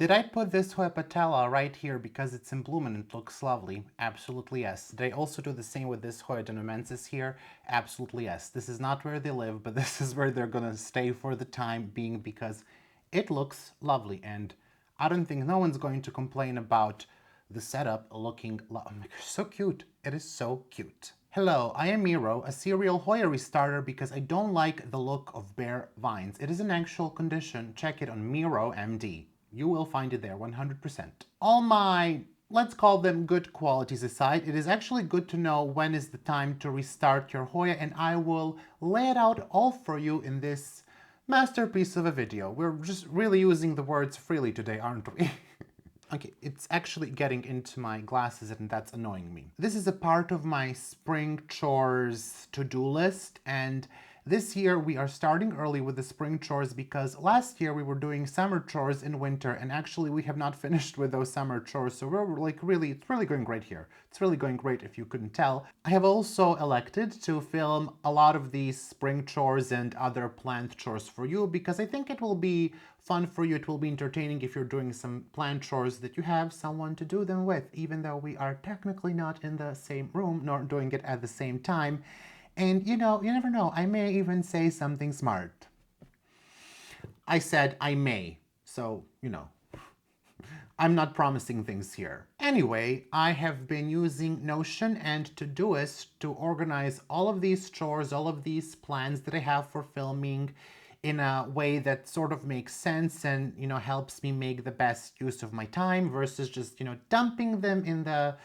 Did I put this Hoya patella right here because it's in bloom and it looks lovely? Absolutely yes. Did I also do the same with this Hoya donamensis here? Absolutely yes. This is not where they live, but this is where they're gonna stay for the time being because it looks lovely, and I don't think no one's going to complain about the setup looking oh my gosh, so cute. It is so cute. Hello, I am Miro, a serial Hoya restarter because I don't like the look of bare vines. It is an actual condition. Check it on Miro MD. You will find it there 100%. All my, let's call them good qualities aside, it is actually good to know when is the time to restart your Hoya, and I will lay it out all for you in this masterpiece of a video. We're just really using the words freely today, aren't we? Okay, it's actually getting into my glasses and that's annoying me. This is a part of my spring chores to-do list, and this year we are starting early with the spring chores because last year we were doing summer chores in winter, and actually we have not finished with those summer chores, so we're like really, it's really going great here. It's really going great if you couldn't tell. I have also elected to film a lot of these spring chores and other plant chores for you because I think it will be fun for you. It will be entertaining if you're doing some plant chores that you have someone to do them with, even though we are technically not in the same room nor doing it at the same time. And you know, you never know, I may even say something smart. I said I may, so you know, I'm not promising things here. Anyway, I have been using Notion and Todoist to organize all of these chores, all of these plans that I have for filming in a way that sort of makes sense and, you know, helps me make the best use of my time versus just, you know, dumping them in the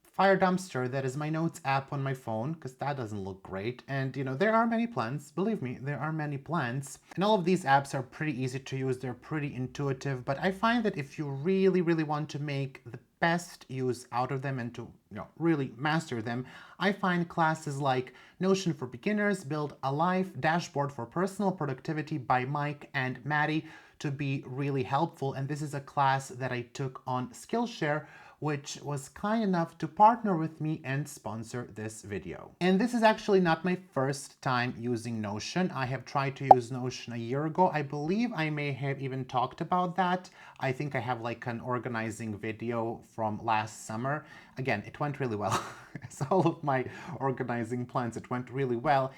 fire dumpster that is my notes app on my phone, because that doesn't look great. And you know, there are many plans, believe me, there are many plans, and all of these apps are pretty easy to use, they're pretty intuitive, but I find that if you really want to make the best use out of them and to, you know, really master them, I find classes like Notion for Beginners, Build a Life, Dashboard for Personal Productivity by Mike and Maddie to be really helpful. And this is a class that I took on Skillshare, which was kind enough to partner with me and sponsor this video. And this is actually not my first time using Notion. I have tried to use Notion a year ago. I believe I may have even talked about that. I think I have like an organizing video from last summer. Again, it went really well. As all of my organizing plans, it went really well.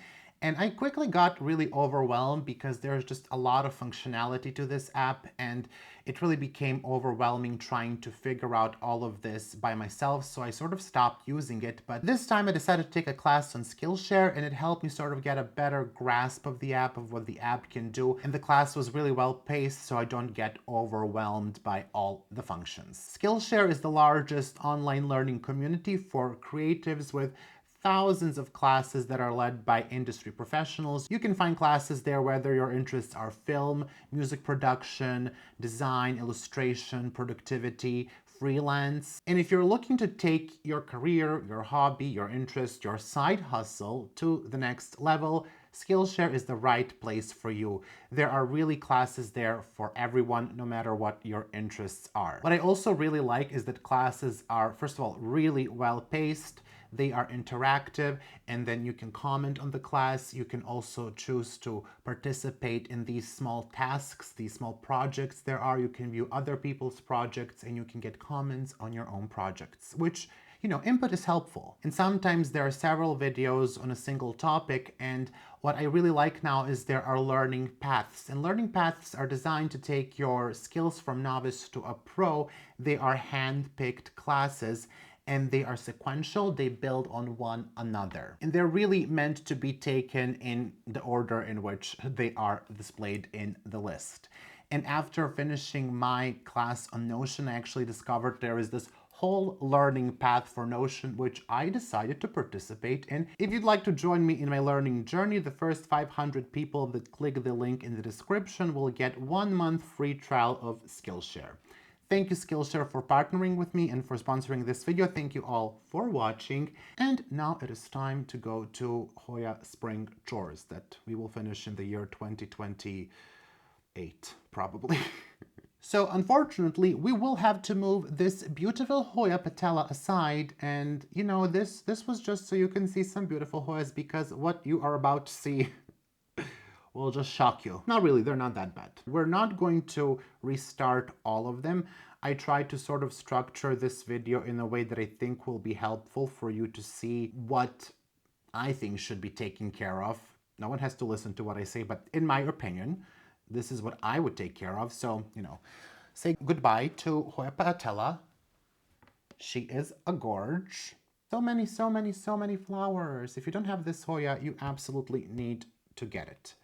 And I quickly got really overwhelmed because there's just a lot of functionality to this app, and it really became overwhelming trying to figure out all of this by myself, so I sort of stopped using it. But this time I decided to take a class on Skillshare, and it helped me sort of get a better grasp of the app, of what the app can do. And the class was really well paced, so I don't get overwhelmed by all the functions. Skillshare is the largest online learning community for creatives with thousands of classes that are led by industry professionals. You can find classes there whether your interests are film, music production, design, illustration, productivity, freelance. And if you're looking to take your career, your hobby, your interest, your side hustle to the next level, Skillshare is the right place for you. There are really classes there for everyone, no matter what your interests are. What I also really like is that classes are, first of all, really well paced. They are interactive, and then you can comment on the class. You can also choose to participate in these small tasks, these small projects there are. You can view other people's projects, and you can get comments on your own projects, which, you know, input is helpful. And sometimes there are several videos on a single topic, and what I really like now is there are learning paths. And learning paths are designed to take your skills from novice to a pro. They are hand-picked classes, and they are sequential. They build on one another. And they're really meant to be taken in the order in which they are displayed in the list. And after finishing my class on Notion, I actually discovered there is this whole learning path for Notion, which I decided to participate in. If you'd like to join me in my learning journey, the first 500 people that click the link in the description will get 1 month free trial of Skillshare. Thank you, Skillshare, for partnering with me and for sponsoring this video. Thank you all for watching. And now it is time to go to Hoya Spring Chores that we will finish in the year 2028, probably. So unfortunately, we will have to move this beautiful Hoya patella aside. And you know, this was just so you can see some beautiful Hoyas, because what you are about to see will just shock you. Not really, they're not that bad. We're not going to restart all of them. I tried to sort of structure this video in a way that I think will be helpful for you to see what I think should be taken care of. No one has to listen to what I say, but in my opinion, this is what I would take care of. So, say goodbye to Hoya patella. She is a gorge. So many, so many, so many flowers. If you don't have this Hoya, you absolutely need to get it.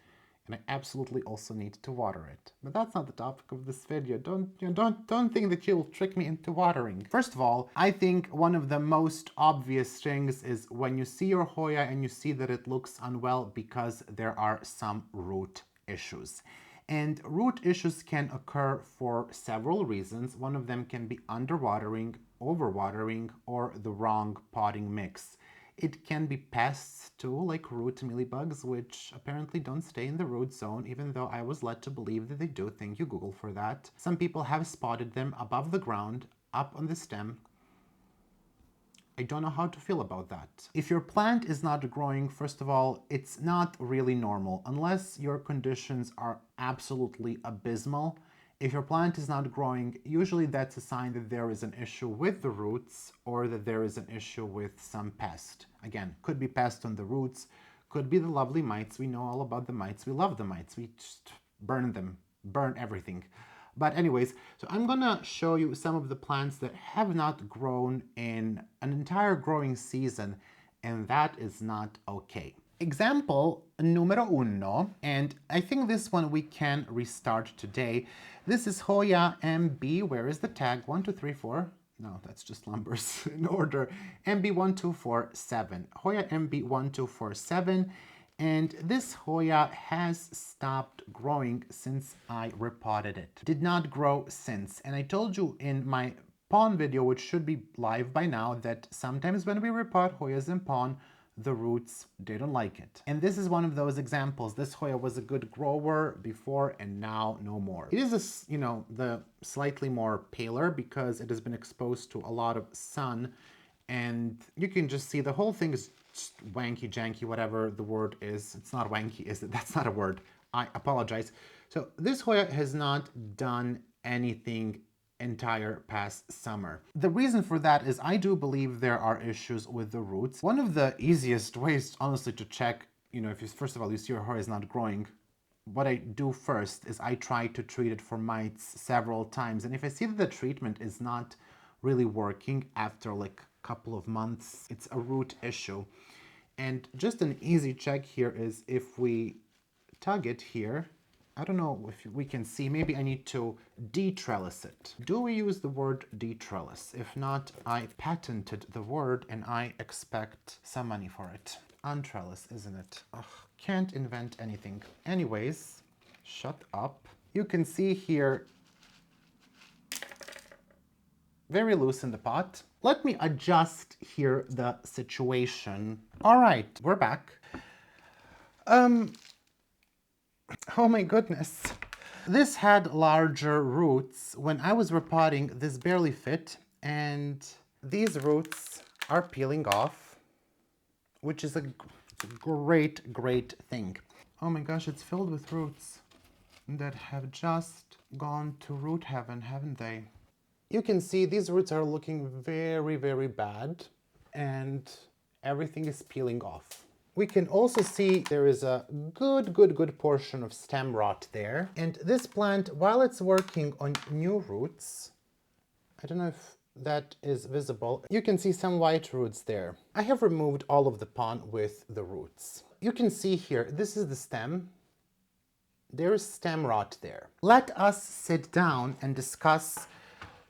And I absolutely also need to water it. But that's not the topic of this video. Don't think that you'll trick me into watering. First of all, I think one of the most obvious things is when you see your Hoya and you see that it looks unwell because there are some root issues. And root issues can occur for several reasons. One of them can be underwatering, overwatering, or the wrong potting mix. It can be pests too, like root mealybugs, which apparently don't stay in the root zone, even though I was led to believe that they do. Thank you, Google, for that. Some people have spotted them above the ground, up on the stem. I don't know how to feel about that. If your plant is not growing, first of all, it's not really normal. Unless your conditions are absolutely abysmal, if your plant is not growing, usually that's a sign that there is an issue with the roots or that there is an issue with some pest. Again, could be pest on the roots, could be the lovely mites. We know all about the mites. We love the mites. We just burn them, burn everything. But anyways, so I'm gonna show you some of the plants that have not grown in an entire growing season, and that is not okay. Example numero uno, and I think this one we can restart today. This is Hoya MB. Where is the tag? 1, 2, 3, 4. No, that's just numbers in order. MB1247. Hoya MB1247. And this Hoya has stopped growing since I repotted it. Did not grow since. And I told you in my pon video, which should be live by now, that sometimes when we repot Hoyas in pon, the roots, they don't like it. And this is one of those examples. This Hoya was a good grower before and now no more. It is, the slightly more paler because it has been exposed to a lot of sun, and you can just see the whole thing is wanky, janky, whatever the word is. It's not wanky, is it? That's not a word. I apologize. So this Hoya has not done anything entire past summer. The reason for that is I do believe there are issues with the roots. One of the easiest ways, honestly, to check, if you, first of all, you see your Hoya is not growing, what I do first is I try to treat it for mites several times. And if I see that the treatment is not really working after like a couple of months, it's a root issue. And just an easy check here is if we tug it here, I don't know if we can see, maybe I need to de-trellis it. Do we use the word de-trellis? If not, I patented the word and I expect some money for it. Untrellis, isn't it? Ugh, can't invent anything. Anyways, shut up. You can see here, very loose in the pot. Let me adjust here the situation. All right, we're back. Oh my goodness. This had larger roots. When I was repotting, this barely fit, and these roots are peeling off, which is a great, great thing. Oh my gosh, it's filled with roots that have just gone to root heaven, haven't they? You can see these roots are looking very, very bad, and everything is peeling off. We can also see there is a good portion of stem rot there. And this plant, while it's working on new roots, I don't know if that is visible, you can see some white roots there. I have removed all of the pon with the roots. You can see here, this is the stem. There is stem rot there. Let us sit down and discuss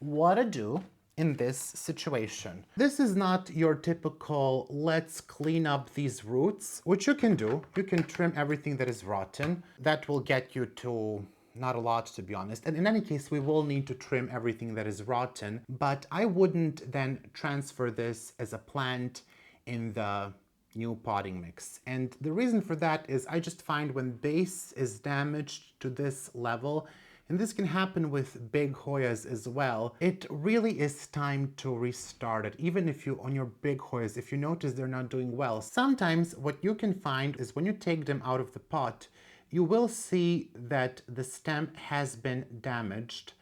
what to do in this situation. This is not your typical, let's clean up these roots, which you can do. You can trim everything that is rotten. That will get you to not a lot, to be honest. And in any case, we will need to trim everything that is rotten, but I wouldn't then transfer this as a plant in the new potting mix. And the reason for that is I just find when base is damaged to this level, and this can happen with big Hoyas as well, it really is time to restart it. Even if you, on your big Hoyas, if you notice they're not doing well, sometimes what you can find is when you take them out of the pot, you will see that the stem has been damaged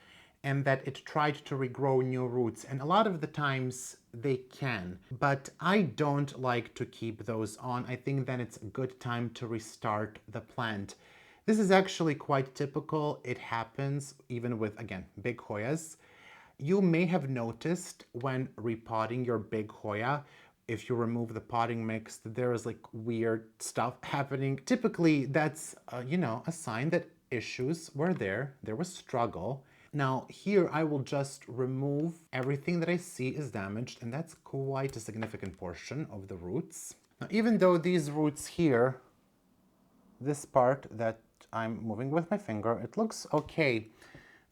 and that it tried to regrow new roots. And a lot of the times they can, but I don't like to keep those on. I think then it's a good time to restart the plant. This is actually quite typical. It happens even with, again, big Hoyas. You may have noticed when repotting your big Hoya, if you remove the potting mix, that there is like weird stuff happening. Typically, that's, a sign that issues were there. There was struggle. Now here I will just remove everything that I see is damaged, and that's quite a significant portion of the roots. Now, even though these roots here, this part that I'm moving with my finger, it looks okay.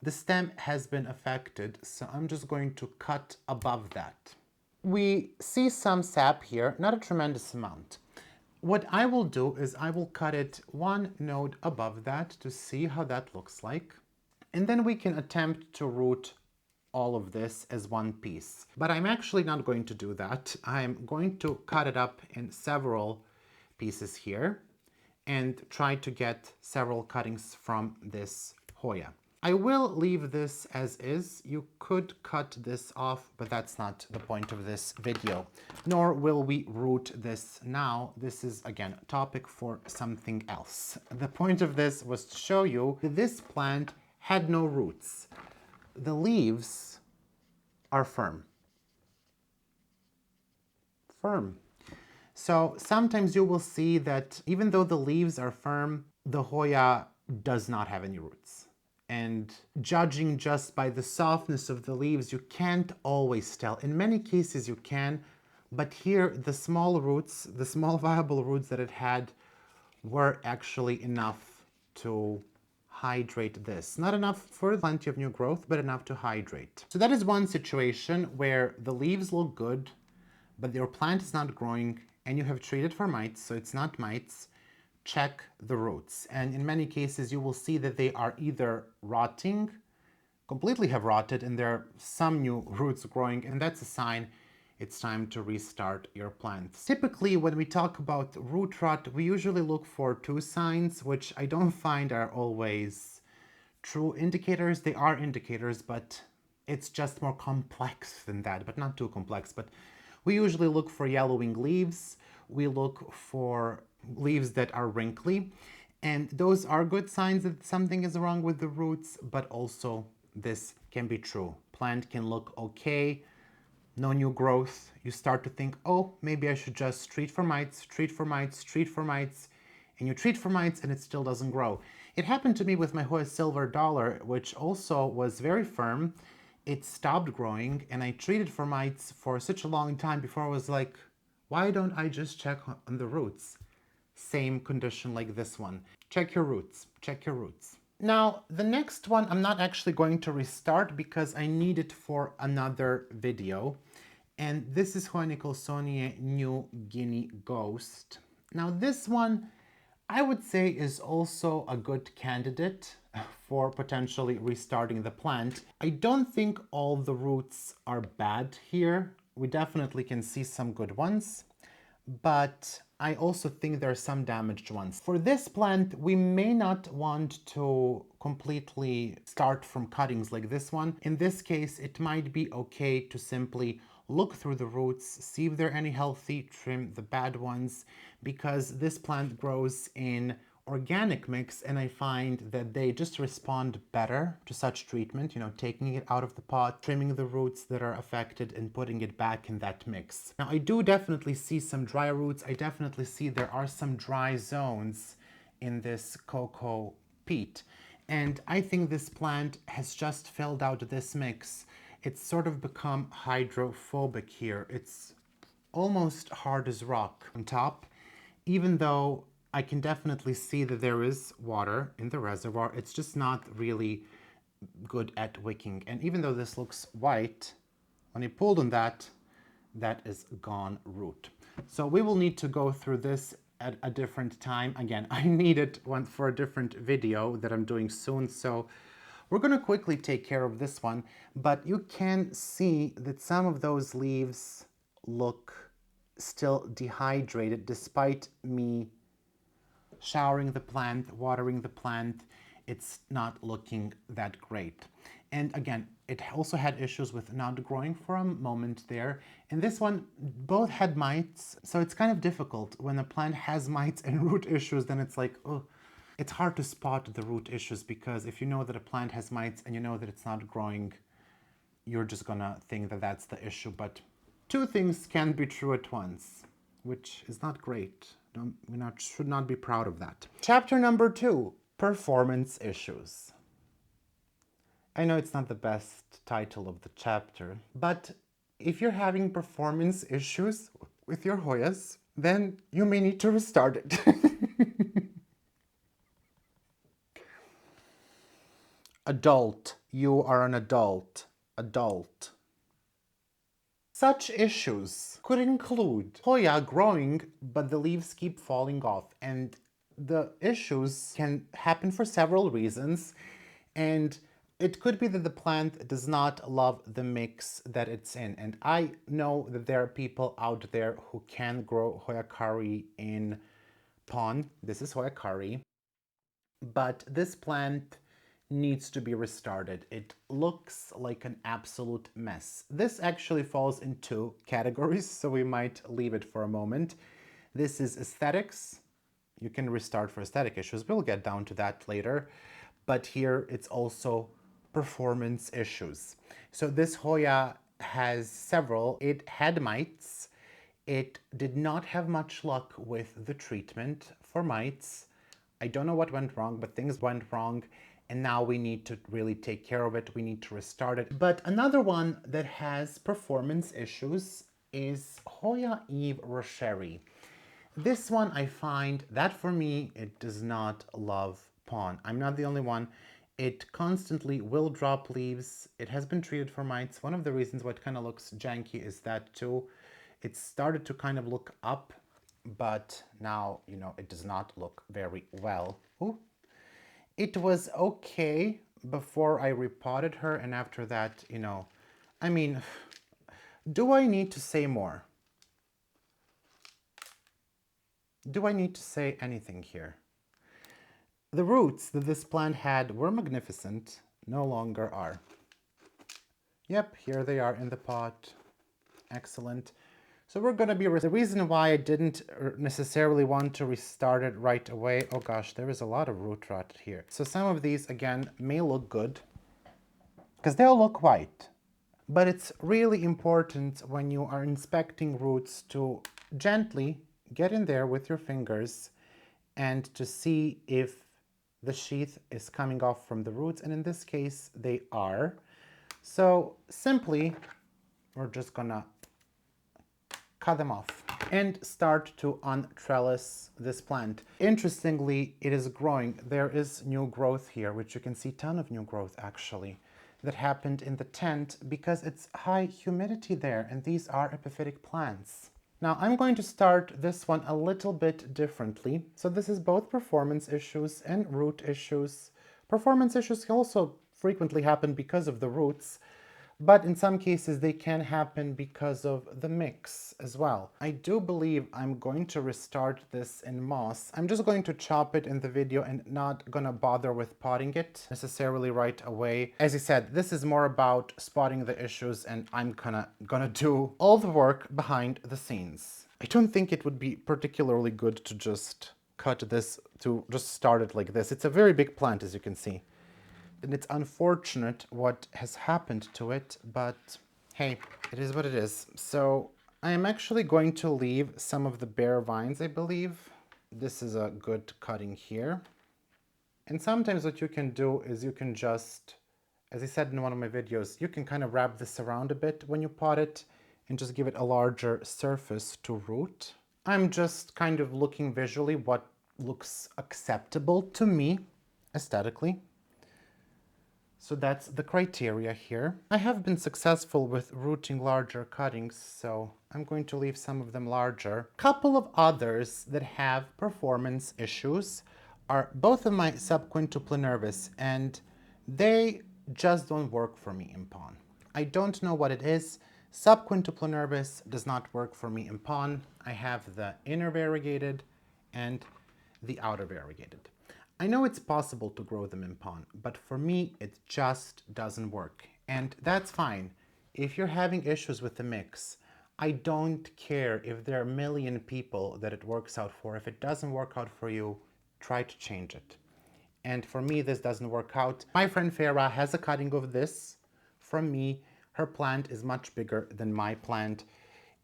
The stem has been affected, so I'm just going to cut above that. We see some sap here, not a tremendous amount. What I will do is I will cut it one node above that to see how that looks like. And then we can attempt to root all of this as one piece. But I'm actually not going to do that. I'm going to cut it up in several pieces here and try to get several cuttings from this Hoya. I will leave this as is. You could cut this off, but that's not the point of this video. Nor will we root this now. This is, again, a topic for something else. The point of this was to show you that this plant had no roots. The leaves are firm. Firm. So sometimes you will see that even though the leaves are firm, the Hoya does not have any roots. And judging just by the softness of the leaves, you can't always tell. In many cases you can, but here the small roots, the small viable roots that it had were actually enough to hydrate this. Not enough for plenty of new growth, but enough to hydrate. So that is one situation where the leaves look good, but your plant is not growing and you have treated for mites, so it's not mites. Check the roots. And in many cases, you will see that they are either rotting, completely have rotted, and there are some new roots growing, and that's a sign it's time to restart your plants. Typically, when we talk about root rot, we usually look for two signs, which I don't find are always true indicators. They are indicators, but it's just more complex than that, but not too complex. But we usually look for yellowing leaves. We look for leaves that are wrinkly, and those are good signs that something is wrong with the roots, but also this can be true. Plant can look okay, no new growth. You start to think, oh, maybe I should just treat for mites, treat for mites, treat for mites, and you treat for mites and it still doesn't grow. It happened to me with my Hoya Silver Dollar, which also was very firm. It stopped growing and I treated for mites for such a long time before I was like, why don't I just check on the roots? Same condition like this one. Check your roots, check your roots. Now, the next one I'm not actually going to restart because I need it for another video. And this is Hoya Nicholsoniae New Guinea Ghost. Now this one, I would say is also a good candidate for potentially restarting the plant. I don't think all the roots are bad here. We definitely can see some good ones, but I also think there are some damaged ones. For this plant, we may not want to completely start from cuttings like this one. In this case, it might be okay to simply look through the roots, see if there are any healthy, trim the bad ones, because this plant grows in organic mix and I find that they just respond better to such treatment, taking it out of the pot, trimming the roots that are affected and putting it back in that mix. Now I do definitely see some dry roots. I definitely see there are some dry zones in this cocoa peat. And I think this plant has just filled out this mix. It's sort of become hydrophobic here. It's almost hard as rock on top, even though I can definitely see that there is water in the reservoir. It's just not really good at wicking. And even though this looks white, when I pulled on that, that is gone root. So we will need to go through this at a different time. Again, I need it for a different video that I'm doing soon. So we're going to quickly take care of this one, but you can see that some of those leaves look still dehydrated despite me showering the plant, watering the plant, it's not looking that great. And again, it also had issues with not growing for a moment there. And this one, both had mites. So it's kind of difficult when a plant has mites and root issues, then it's like, oh, it's hard to spot the root issues, because if you know that a plant has mites and you know that it's not growing, you're just gonna think that that's the issue. But two things can be true at once, which is not great. Should not be proud of that. Chapter number 2, performance issues. I know it's not the best title of the chapter, but if you're having performance issues with your Hoyas, then you may need to restart it. Adult. You are an adult. Adult. Such issues could include Hoya growing, but the leaves keep falling off. And the issues can happen for several reasons. And it could be that the plant does not love the mix that it's in. And I know that there are people out there who can grow Hoya curry in pond. This is Hoya curry. But this plant needs to be restarted. It looks like an absolute mess. This actually falls in 2 categories, so we might leave it for a moment. This is aesthetics. You can restart for aesthetic issues. We'll get down to that later. But here it's also performance issues. So this Hoya has several. It had mites. It did not have much luck with the treatment for mites. I don't know what went wrong, but things went wrong, and now we need to really take care of it. We need to restart it. But another one that has performance issues is Hoya Eve Rocheri. This one I find that for me, it does not love pon. I'm not the only one. It constantly will drop leaves. It has been treated for mites. One of the reasons why it kind of looks janky is that too. It started to kind of look up, but now, you know, it does not look very well. Ooh. It was okay before I repotted her, and after that, you know, I mean, do I need to say more? Do I need to say anything here? The roots that this plant had were magnificent, no longer are. Yep, here they are in the pot. Excellent. So we're going to be, the reason why I didn't necessarily want to restart it right away, oh gosh, there is a lot of root rot here. So some of these, again, may look good, because they'll look white. But it's really important when you are inspecting roots to gently get in there with your fingers and to see if the sheath is coming off from the roots, and in this case, they are. So simply, we're just gonna cut them off and start to untrellis this plant. Interestingly, it is growing. There is new growth here, which you can see, ton of new growth actually, that happened in the tent because it's high humidity there, and these are epiphytic plants. Now I'm going to start this one a little bit differently. So this is both performance issues and root issues. Performance issues also frequently happen because of the roots, but in some cases they can happen because of the mix as well. I do believe I'm going to restart this in moss. I'm just going to chop it in the video and not gonna bother with potting it necessarily right away. As I said, this is more about spotting the issues, and I'm gonna do all the work behind the scenes. I don't think it would be particularly good to just cut this, to just start it like this. It's a very big plant, as you can see. And it's unfortunate what has happened to it, but hey, it is what it is. So I am actually going to leave some of the bare vines, I believe. This is a good cutting here. And sometimes what you can do is you can just, as I said in one of my videos, you can kind of wrap this around a bit when you pot it and just give it a larger surface to root. I'm just kind of looking visually what looks acceptable to me aesthetically. So that's the criteria here. I have been successful with rooting larger cuttings, so I'm going to leave some of them larger. Couple of others that have performance issues are both of my subquintupla nervus, and they just don't work for me in pon. I don't know what it is. Subquintupla nervus does not work for me in pon. I have the inner variegated and the outer variegated. I know it's possible to grow them in pon, but for me, it just doesn't work. And that's fine. If you're having issues with the mix, I don't care if there are a million people that it works out for. If it doesn't work out for you, try to change it. And for me, this doesn't work out. My friend Farah has a cutting of this from me. Her plant is much bigger than my plant.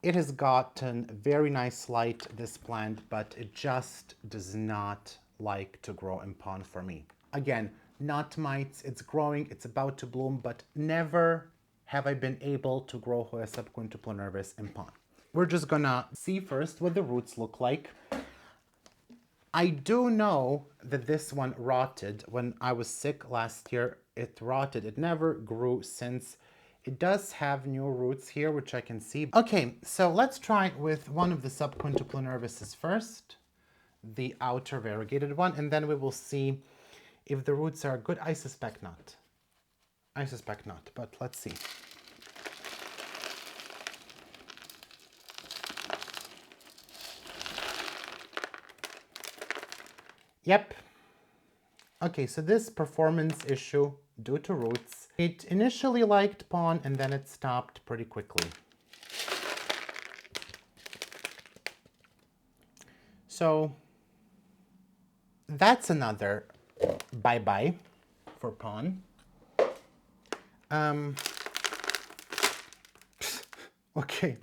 It has gotten very nice light, this plant, but it just does not like to grow in pon for me. Again, not mites, it's growing, it's about to bloom, but never have I been able to grow Hoya subquintuple in pon. We're just gonna see first what the roots look like. I do know that this one rotted when I was sick last year. It rotted, it never grew since. It does have new roots here, which I can see. Okay, so let's try with one of the subquintuple nervuses first, the outer variegated one, and then we will see if the roots are good. I suspect not. I suspect not, but let's see. Yep. Okay, so this performance issue due to roots, it initially liked pon and then it stopped pretty quickly. So that's another bye-bye for pon. Okay,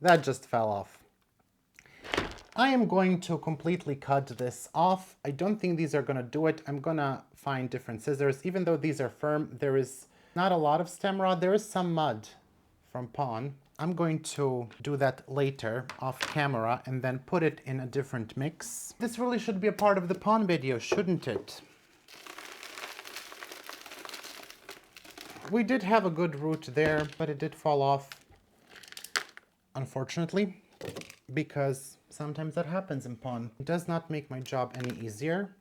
that just fell off. I am going to completely cut this off. I don't think these are gonna do it. I'm gonna find different scissors. Even though these are firm, there is not a lot of stem rot. There is some mud from pon. I'm going to do that later off camera and then put it in a different mix. This really should be a part of the pon video, shouldn't it? We did have a good root there, but it did fall off, unfortunately, because sometimes that happens in pon. It does not make my job any easier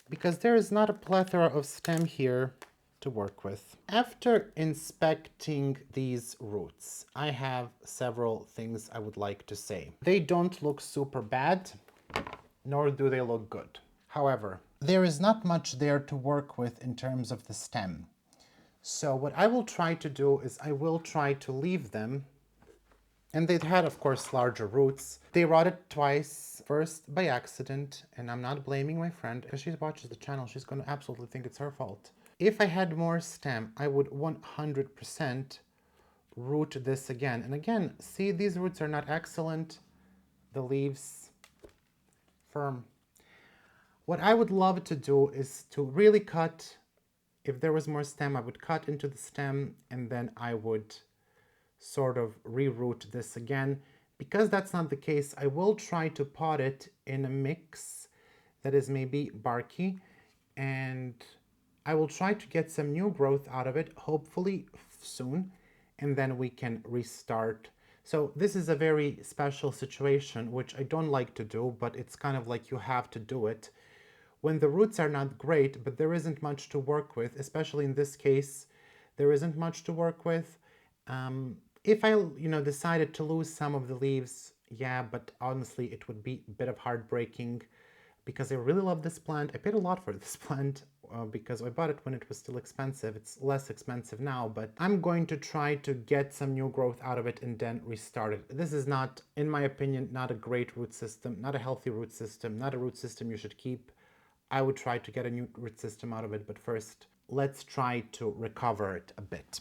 because there is not a plethora of stem here to work with. After inspecting these roots, I have several things I would like to say. They don't look super bad, nor do they look good. However, there is not much there to work with in terms of the stem. So what I will try to do is I will try to leave them. And they had, of course, larger roots. They rotted twice, first by accident, and I'm not blaming my friend because she watches the channel. She's going to absolutely think it's her fault. If I had more stem, I would 100% root this again. And again, see, these roots are not excellent. The leaves, firm. What I would love to do is to really cut. If there was more stem, I would cut into the stem and then I would sort of reroot this again. Because that's not the case, I will try to pot it in a mix that is maybe barky, and I will try to get some new growth out of it, hopefully soon, and then we can restart. So this is a very special situation, which I don't like to do, but it's kind of like you have to do it. When the roots are not great, but there isn't much to work with, especially in this case, there isn't much to work with. If I, decided to lose some of the leaves, yeah, but honestly, it would be a bit of heartbreaking because I really love this plant. I paid a lot for this plant because I bought it when it was still expensive. It's less expensive now, but I'm going to try to get some new growth out of it and then restart it. This is not, in my opinion, not a great root system, not a healthy root system, not a root system you should keep. I would try to get a new root system out of it, but first, let's try to recover it a bit.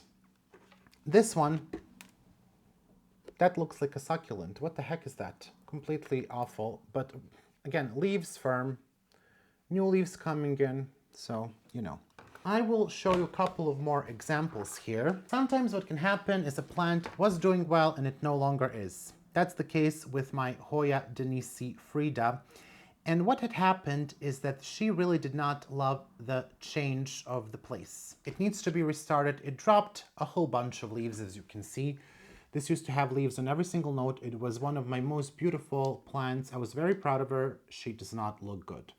This one, that looks like a succulent. What the heck is that? Completely awful. But again, leaves firm, new leaves coming in, so, I will show you a couple of more examples here. Sometimes what can happen is a plant was doing well and it no longer is. That's the case with my Hoya Denisi Frida. And what had happened is that she really did not love the change of the place. It needs to be restarted. It dropped a whole bunch of leaves, as you can see. This used to have leaves on every single note. It was one of my most beautiful plants. I was very proud of her. She does not look good.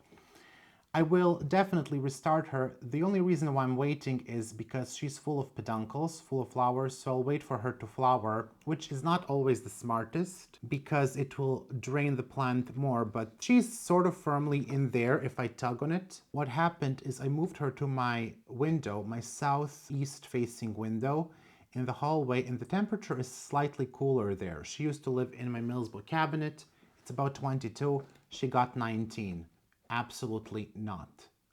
I will definitely restart her. The only reason why I'm waiting is because she's full of peduncles, full of flowers, so I'll wait for her to flower, which is not always the smartest because it will drain the plant more, but she's sort of firmly in there if I tug on it. What happened is I moved her to my window, my southeast facing window in the hallway, and the temperature is slightly cooler there. She used to live in my Millsbo cabinet. It's about 22. She got 19. Absolutely not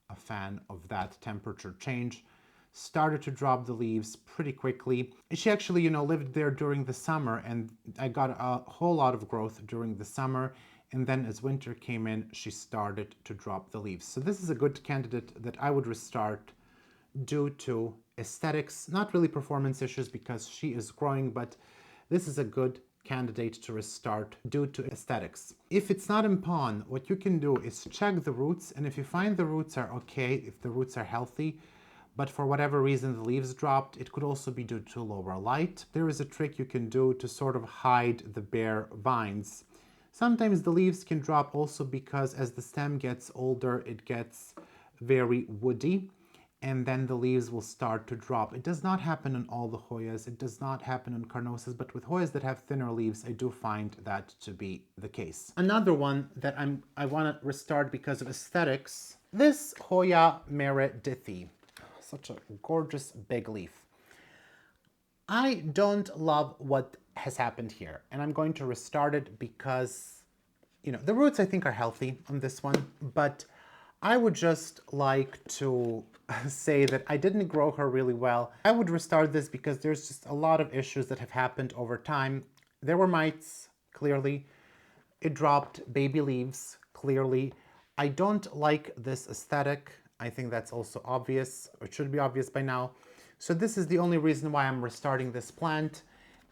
a fan of that temperature change. Started to drop the leaves pretty quickly. She actually, lived there during the summer, and I got a whole lot of growth during the summer. And then as winter came in, she started to drop the leaves. So this is a good candidate that I would restart due to aesthetics, not really performance issues because she is growing, but this is a good candidate to restart due to aesthetics. If it's not in pawn, what you can do is check the roots, and if you find the roots are okay, if the roots are healthy, but for whatever reason the leaves dropped, it could also be due to lower light. There is a trick you can do to sort of hide the bare vines. Sometimes the leaves can drop also because as the stem gets older, it gets very woody, and then the leaves will start to drop. It does not happen on all the Hoyas, it does not happen on Carnosas, but with Hoyas that have thinner leaves, I do find that to be the case. Another one that I want to restart because of aesthetics, this Hoya Meredithy. Such a gorgeous big leaf. I don't love what has happened here, and I'm going to restart it because, the roots I think are healthy on this one, but I would just like to say that I didn't grow her really well. I would restart this because there's just a lot of issues that have happened over time. There were mites, clearly. It dropped baby leaves, clearly. I don't like this aesthetic. I think that's also obvious, or it should be obvious by now. So this is the only reason why I'm restarting this plant.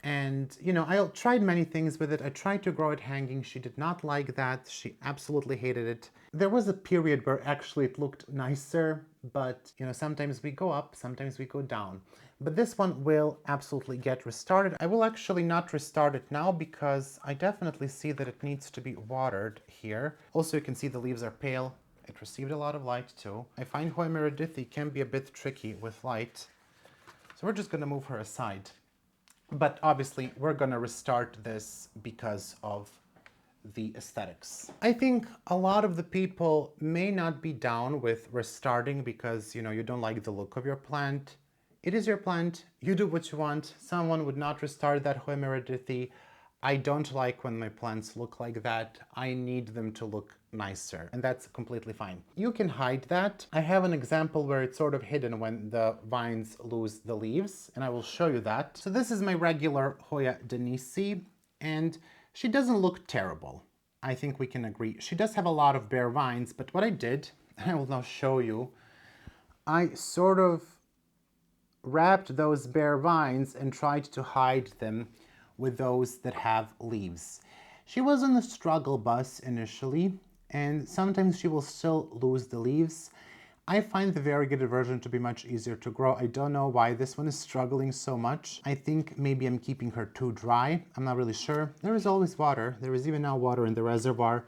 And, I tried many things with it. I tried to grow it hanging. She did not like that. She absolutely hated it. There was a period where actually it looked nicer, but, sometimes we go up, sometimes we go down. But this one will absolutely get restarted. I will actually not restart it now because I definitely see that it needs to be watered here. Also, you can see the leaves are pale. It received a lot of light too. I find Hoya Meredithy can be a bit tricky with light. So we're just going to move her aside. But obviously, we're going to restart this because of the aesthetics. I think a lot of the people may not be down with restarting because, you don't like the look of your plant. It is your plant. You do what you want. Someone would not restart that Hoya Meredithy. I don't like when my plants look like that. I need them to look nicer, and that's completely fine. You can hide that. I have an example where it's sort of hidden when the vines lose the leaves, and I will show you that. So this is my regular Hoya Denisi, and she doesn't look terrible. I think we can agree. She does have a lot of bare vines, but what I did, and I will now show you, I sort of wrapped those bare vines and tried to hide them with those that have leaves. She was on a struggle bus initially, and sometimes she will still lose the leaves. I find the variegated version to be much easier to grow. I don't know why this one is struggling so much. I think maybe I'm keeping her too dry. I'm not really sure. There is always water. There is even now water in the reservoir.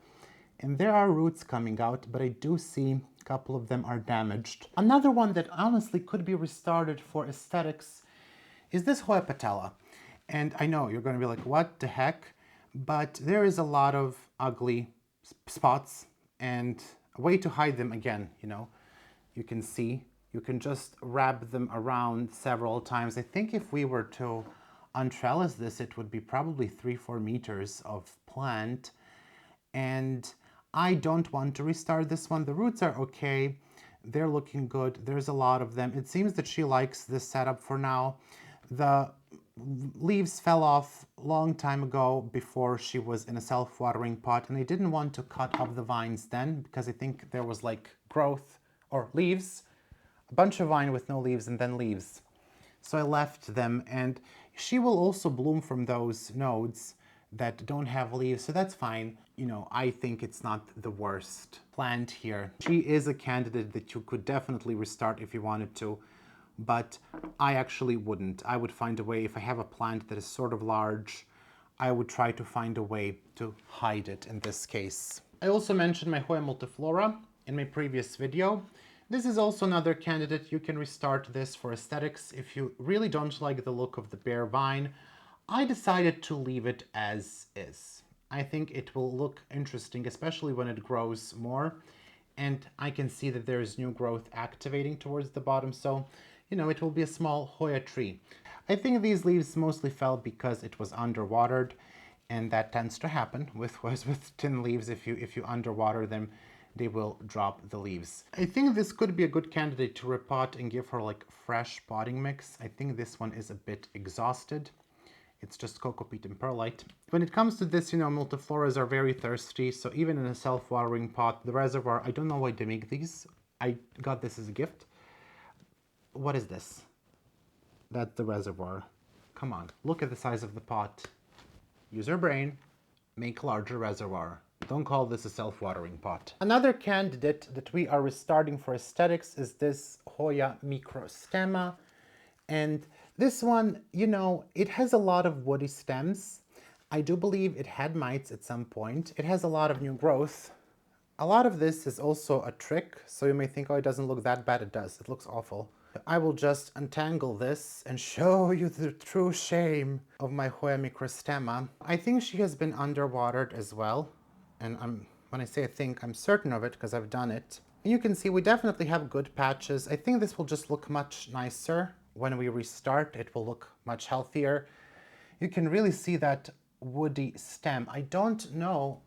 And there are roots coming out, but I do see a couple of them are damaged. Another one that honestly could be restarted for aesthetics is this Hoya patella. And I know you're going to be like, what the heck? But there is a lot of ugly spots and a way to hide them again, you can see. You can just wrap them around several times. I think if we were to untrellis this, it would be probably 3-4 meters of plant. And I don't want to restart this one. The roots are okay. They're looking good. There's a lot of them. It seems that she likes this setup for now. The leaves fell off a long time ago before she was in a self-watering pot, and I didn't want to cut off the vines then because I think there was like growth or leaves, a bunch of vine with no leaves and then leaves. So I left them, and she will also bloom from those nodes that don't have leaves, so that's fine. I think it's not the worst plant here. She is a candidate that you could definitely restart if you wanted to, but I actually wouldn't. I would find a way, if I have a plant that is sort of large, I would try to find a way to hide it in this case. I also mentioned my Hoya multiflora. in my previous video. This is also another candidate. You can restart this for aesthetics if you really don't like the look of the bare vine. I decided to leave it as is. I think it will look interesting, especially when it grows more. And I can see that there is new growth activating towards the bottom. So, you know, it will be a small Hoya tree. I think these leaves mostly fell because it was underwatered. And that tends to happen with tin leaves. If you underwater them, they will drop the leaves. I think this could be a good candidate to repot and give her like fresh potting mix. I think this one is a bit exhausted. It's just cocoa peat and perlite. When it comes to this, you know, multifloras are very thirsty. So even in a self-watering pot, the reservoir, I don't know why they make these. I got this as a gift. What is this? That's the reservoir. Come on, look at the size of the pot. Use your brain, make a larger reservoir. Don't call this a self-watering pot. Another candidate that we are restarting for aesthetics is this Hoya microstemma. And this one, you know, it has a lot of woody stems. I do believe it had mites at some point. It has a lot of new growth. A lot of this is also a trick, so you may think, oh, it doesn't look that bad. It does. It looks awful. I will just untangle this and show you the true shame of my Hoya microstemma. I think she has been underwatered as well. And when I say I think, I'm certain of it because I've done it. And you can see we definitely have good patches. I think this will just look much nicer. When we restart, it will look much healthier. You can really see that woody stem. I don't know.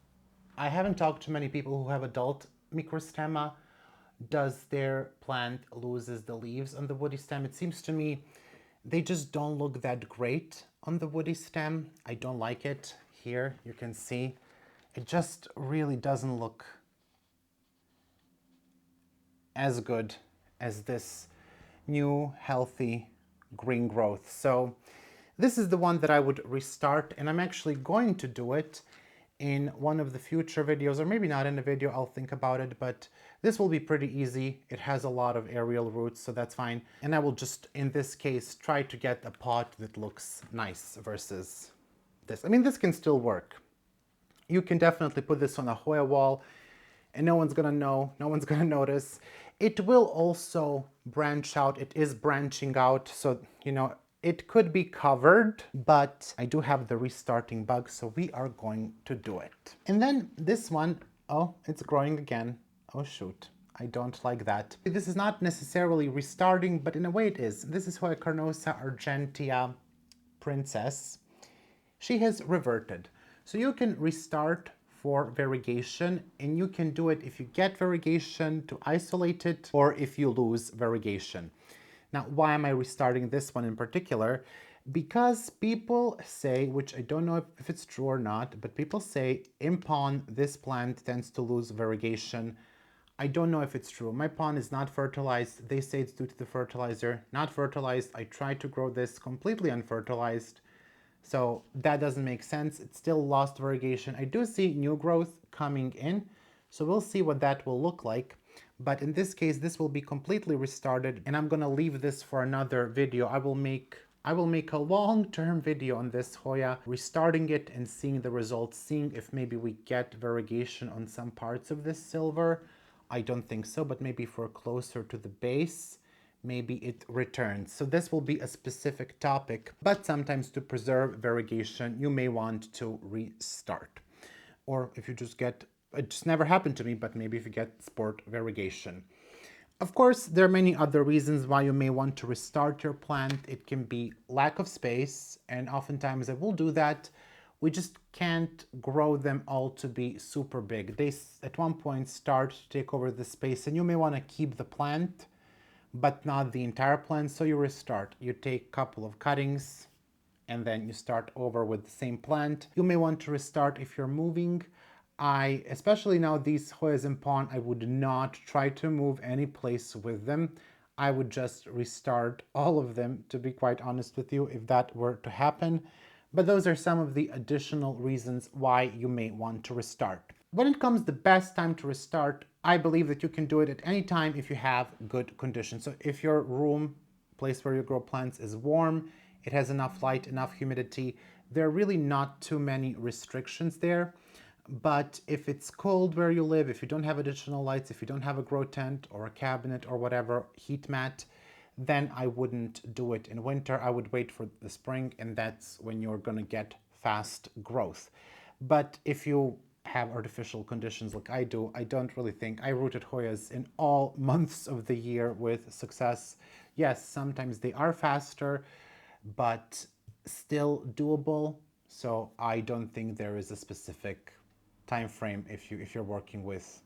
I haven't talked to many people who have adult microstemma. Does their plant loses the leaves on the woody stem? It seems to me they just don't look that great on the woody stem. I don't like it. Here you can see it just really doesn't look as good as this new healthy green growth. So this is the one that I would restart, and I'm actually going to do it in one of the future videos, or maybe not in a video. I'll think about it, but this will be pretty easy. It has a lot of aerial roots, so that's fine. And I will just, in this case, try to get a pot that looks nice versus this. I mean, this can still work. You can definitely put this on a Hoya wall and no one's gonna know, no one's gonna notice. It will also branch out. It is branching out, so, you know, it could be covered, but I do have the restarting bug, so we are going to do it. And then this one, oh, it's growing again. Oh shoot, I don't like that. This is not necessarily restarting, but in a way it is. This is Hoya carnosa argentea princess. She has reverted. So you can restart for variegation, and you can do it if you get variegation to isolate it, or if you lose variegation. Now, why am I restarting this one in particular? Because people say, which I don't know if it's true or not, but people say in pon this plant tends to lose variegation. I don't know if it's true. My pond is not fertilized. They say it's due to the fertilizer. Not fertilized. I tried to grow this completely unfertilized. So that doesn't make sense. It's still lost variegation. I do see new growth coming in. So we'll see what that will look like. But in this case, this will be completely restarted, and I'm gonna leave this for another video. I will make a long-term video on this Hoya, restarting it and seeing the results, seeing if maybe we get variegation on some parts of this silver. I don't think so, but maybe if we're closer to the base, maybe it returns. So this will be a specific topic, but sometimes to preserve variegation, you may want to restart. Or if you just get, it just never happened to me, but maybe if you get sport variegation. Of course, there are many other reasons why you may want to restart your plant. It can be lack of space, and oftentimes it will do that. We just can't grow them all to be super big. They at one point start to take over the space, and you may want to keep the plant, but not the entire plant, so you restart. You take a couple of cuttings, and then you start over with the same plant. You may want to restart if you're moving. Especially now these Hoyas in pon, I would not try to move any place with them. I would just restart all of them, to be quite honest with you, if that were to happen. But those are some of the additional reasons why you may want to restart. When it comes the best time to restart, I believe that you can do it at any time if you have good conditions. So if your room, place where you grow plants, is warm, it has enough light, enough humidity, there are really not too many restrictions there. But if it's cold where you live, if you don't have additional lights, if you don't have a grow tent or a cabinet or whatever, heat mat, then I wouldn't do it in winter. I would wait for the spring, and that's when you're gonna get fast growth. But if you have artificial conditions like I do, I don't really think I rooted Hoyas in all months of the year with success. Yes, sometimes they are faster, but still doable. So I don't think there is a specific time frame if you're working with,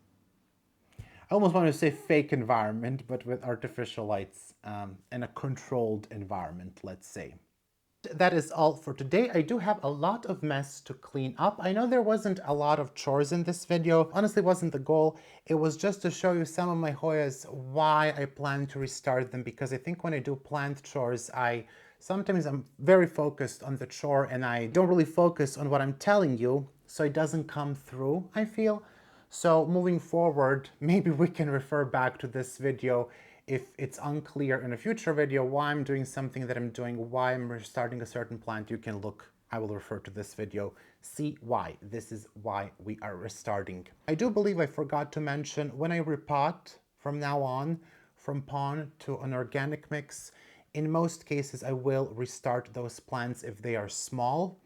I almost want to say fake environment, but with artificial lights in a controlled environment, let's say. That is all for today. I do have a lot of mess to clean up. I know there wasn't a lot of chores in this video. Honestly, wasn't the goal. It was just to show you some of my Hoyas, why I plan to restart them, because I think when I do plant chores, sometimes I'm very focused on the chore and I don't really focus on what I'm telling you, so it doesn't come through, I feel. So moving forward, maybe we can refer back to this video if it's unclear in a future video why I'm doing something that I'm doing, why I'm restarting a certain plant. You can look, I will refer to this video, see why. This is why we are restarting. I do believe I forgot to mention, when I repot from now on, from pond to an organic mix, in most cases I will restart those plants if they are small.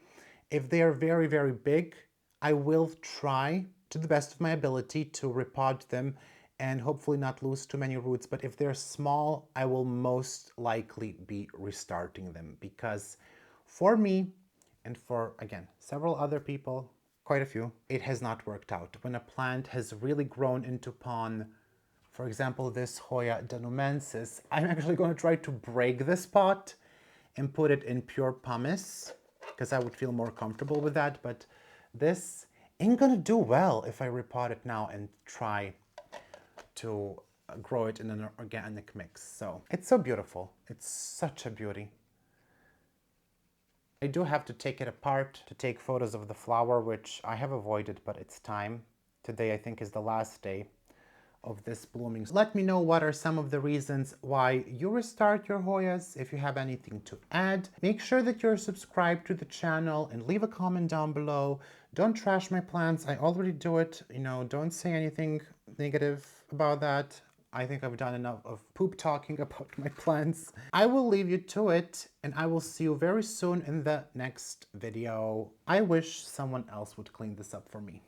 If they are very, very big, I will try to the best of my ability to repot them and hopefully not lose too many roots. But if they're small, I will most likely be restarting them, because for me and for, again, several other people, quite a few, it has not worked out. When a plant has really grown into pon, for example, this Hoya danumensis, I'm actually going to try to break this pot and put it in pure pumice, because I would feel more comfortable with that. But this ain't gonna do well if I repot it now and try to grow it in an organic mix. So it's so beautiful. It's such a beauty. I do have to take it apart to take photos of the flower, which I have avoided, but it's time. Today I think is the last day of this blooming. Let me know what are some of the reasons why you restart your Hoyas. If you have anything to add, make sure that you're subscribed to the channel and leave a comment down below. Don't trash my plants. I already do it. Don't say anything negative about that. I think I've done enough of poop talking about my plants. I will leave you to it, and I will see you very soon in the next video. I wish someone else would clean this up for me.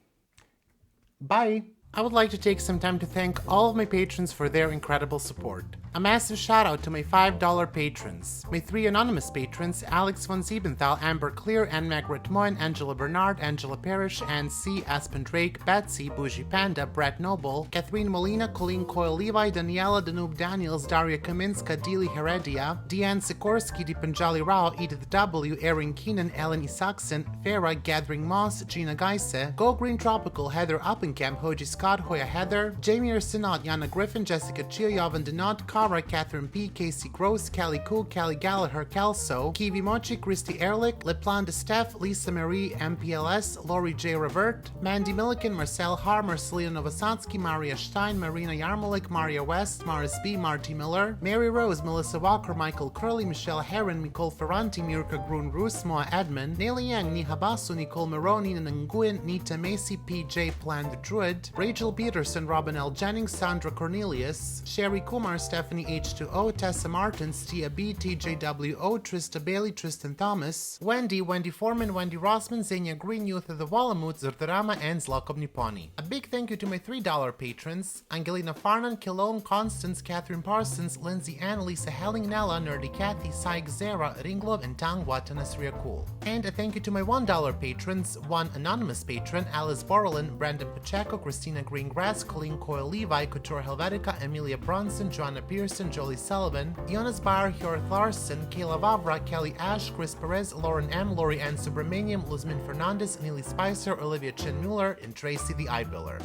Bye! I would like to take some time to thank all of my patrons for their incredible support. A massive shout out to my $5 patrons. My 3 anonymous patrons, Alex von Siebenthal, Amber Clear, Anne Margaret Moyne, Angela Bernard, Angela Parrish, Anne C, Aspen Drake, Betsy, Bougie Panda, Brett Noble, Catherine Molina, Colleen Coyle Levi, Daniela Danube Daniels, Daria Kaminska, Dili Heredia, Deanne Sikorsky, Dipanjali Rao, Edith W, Erin Keenan, Ellen Isakson, Farah, Gathering Moss, Gina Geise, Go Green Tropical, Heather Uppenkamp, Hoji Scott, Hoya Heather, Jamie Arsenault, Yana Griffin, Jessica Chia, Yovan Denot, Cara, Catherine P, Casey Gross, Callie Cook, Callie Gallagher, Kelso, Kiwi Mochi, Christy Ehrlich, Leplan de Steph, Lisa Marie, MPLS, Lori J. Revert, Mandy Milliken, Marcel Har, Marcelina Novosansky, Maria Stein, Marina Yarmolik, Maria West, Maris B, Marty Miller, Mary Rose, Melissa Walker, Michael Curley, Michelle Heron, Nicole Ferranti, Mirka Grun Roos, Moa Edmond, Nelly Yang, Nihabasu, Nicole Maroney, Nguyen, Nita Macy, PJ Plan the Druid, Rachel Peterson, Robin L. Jennings, Sandra Cornelius, Sherry Kumar, Stephanie H2O, Tessa Martins, Tia B, TJWO, Trista Bailey, Tristan Thomas, Wendy Foreman, Wendy Rossman, Xenia Green, Youth of the Walamut, Zurdarama, and Zlokov Niponi. A big thank you to my $3 patrons, Angelina Farnan, Kilone, Constance, Catherine Parsons, Lindsay Ann, Lisa Helling, Nella, Nerdy Kathy, Saik Zera, Ringlov, and Tang Watanasria Cool. And a thank you to my $1 patrons, one anonymous patron, Alice Borlin, Brandon Pacheco, Christina Greengrass, Colleen Coyle Levi, Couture Helvetica, Emilia Bronson, Joanna Pearson, Jolie Sullivan, Jonas Bayer, Hjorth Larson, Kayla Vavra, Kelly Ash, Chris Perez, Lauren M, Lori Ann Subramaniam, Luzmin Fernandez, Neely Spicer, Olivia Chen Mueller, and Tracy the Eye Biller.